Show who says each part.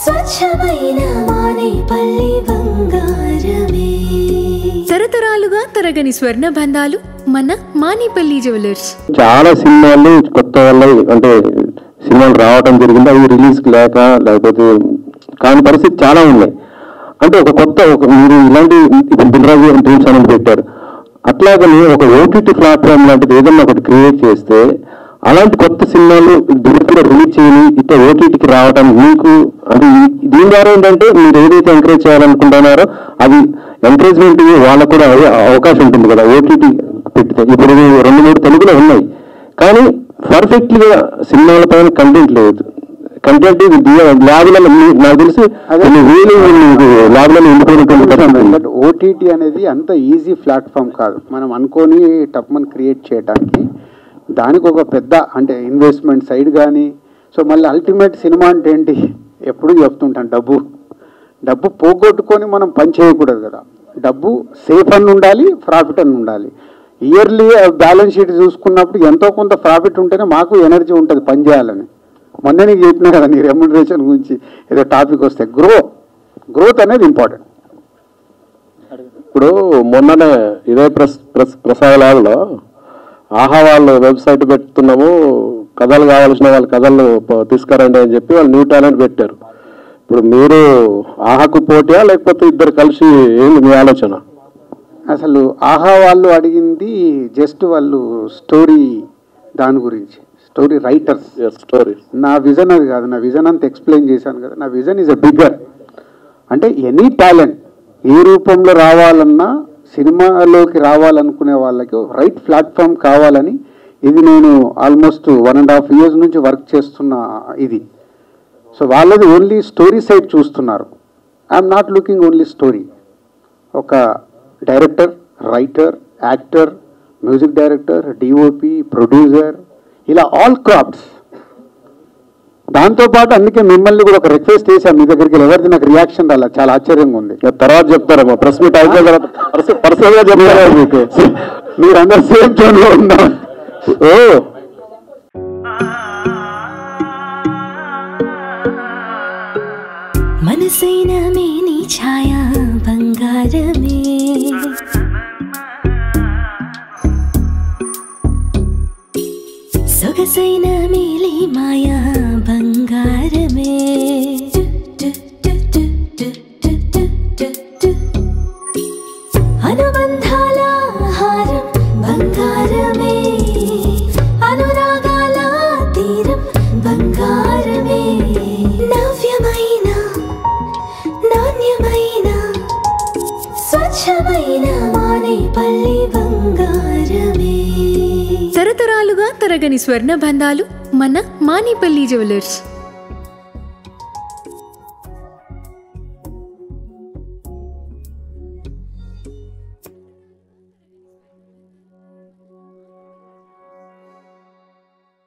Speaker 1: స్వచ్ఛమైన మానేపల్లి బంగారమే. తరతరాలుగా తరగని స్వర్ణ బంధాలు మన మానేపల్లి జ్యువెలర్స్.
Speaker 2: చాలా సినిమాలు కొత్త వల్ల అంటే సినిమాలు రావటం జరిగింది, అవి రిలీజ్ లేక లేకపోతే కాని పరిస్థితి చాలా ఉన్నాయి. అంటే ఒక కొత్త మీరు ఇలాంటి ఇప్పుడు దిల్రాజు డ్రీమ్స్ అనేది పెట్టారు, అట్లాగని ఒక ఓటీటీ ప్లాట్ఫామ్ లాంటిది ఏదన్నా ఒకటి క్రియేట్ చేస్తే అలాంటి కొత్త సినిమాలు కూడా రిలీజ్ చేయని ఇట్లా ఓటీటీకి రావటం మీకు అంటే దీని ద్వారా ఏంటంటే మీరు ఏదైతే ఎంకరేజ్ చేయాలనుకుంటున్నారో అది ఎంకరేజ్మెంట్ వాళ్ళకు కూడా అవకాశం ఉంటుంది కదా ఓటీటీ పెడితే. ఇప్పుడు 2-3 తెలుగులో ఉన్నాయి కానీ పర్ఫెక్ట్గా సినిమాల పైన కంటెంట్ లేదు. కంటెంట్ ల్యాబ్లలో నాకు తెలిసి ల్యాబ్లలో
Speaker 3: బట్ ఓటీటీ అనేది అంత ఈజీ ప్లాట్ఫామ్ కాదు. మనం అనుకొని టప్మన్ క్రియేట్ చేయడానికి దానికి ఒక పెద్ద అంటే ఇన్వెస్ట్మెంట్ సైడ్ కానీ. సో మళ్ళీ అల్టిమేట్ సినిమా అంటే ఏంటి ఎప్పుడు చెప్తుంటాను, డబ్బు పోగొట్టుకొని మనం పని చేయకూడదు కదా. డబ్బు సేఫ్ అని ఉండాలి, ప్రాఫిట్ అని ఉండాలి. ఇయర్లీ బ్యాలెన్స్ షీట్ చూసుకున్నప్పుడు ఎంతో కొంత ప్రాఫిట్ ఉంటేనే మాకు ఎనర్జీ ఉంటుంది పని చేయాలని. మొన్న నీకు చెప్పినా కదా నీ రెమ్యునరేషన్ గురించి ఏదో టాపిక్ వస్తే గ్రోత్ అనేది ఇంపార్టెంట్.
Speaker 2: ఇప్పుడు మొన్ననే ఇదే ప్రసాదాలలో ఆహా వాళ్ళు వెబ్సైట్ పెడుతున్నాము, కథలు కావాల్సిన వాళ్ళ కథలు తీసుకురండి అని చెప్పి వాళ్ళు న్యూ టాలెంట్ పెట్టారు. ఇప్పుడు మీరు ఆహాకు పోటీయా లేకపోతే ఇద్దరు కలిసి ఏంది మీ ఆలోచన?
Speaker 3: అసలు ఆహా వాళ్ళు అడిగింది జస్ట్ వాళ్ళు స్టోరీ, దాని గురించి స్టోరీ రైటర్స్
Speaker 2: స్టోరీ.
Speaker 3: నా విజన్ అది కాదు, నా విజన్ అంత ఎక్స్ప్లెయిన్ చేశాను కదా. నా విజన్ ఈజ్ ఎ బిగ్గర్. అంటే ఎనీ టాలెంట్ ఏ రూపంలో రావాలన్నా సినిమాలోకి రావాలనుకునే వాళ్ళకి రైట్ ప్లాట్ఫామ్ కావాలని ఇది నేను ఆల్మోస్ట్ 1.5 years నుంచి వర్క్ చేస్తున్న ఇది. సో వాళ్ళది ఓన్లీ స్టోరీ సైడ్ చూస్తున్నారు. I'm not looking only story. ఒక director, writer, actor, music director, DOP, producer, ఇలా ఆల్ క్రాఫ్ట్స్. దాంతోపాటు అందుకే మిమ్మల్ని కూడా ఒక రిక్వెస్ట్ చేశాను మీ దగ్గరికి. ఎవరిది నాకు రియాక్షన్ రాలా, చాలా ఆశ్చర్యంగా ఉంది.
Speaker 2: తర్వాత చెప్తారమ్మా, ప్రెస్ మీట్ అయిపోయిన తర్వాత పర్సనల్గా చెప్తారా మీకు?
Speaker 3: మీరు అందరు సేమ్ జోన్లో ఉన్నారు.
Speaker 1: మనసైన మేని ఛాయ బంగారమే, సొగసైన మేలి మాయా బంగారమే, అనుబంధాల హారం బంగారమే, అనురాగాల తీరం బంగారమే, నవ్యమైన నాణ్యమైన స్వచ్ఛమైన మానేపల్లి బంగారమే. తరతరాలుగా తరగని స్వర్ణ బంధాలు మన మానేపల్లి జ్యువెలర్స్.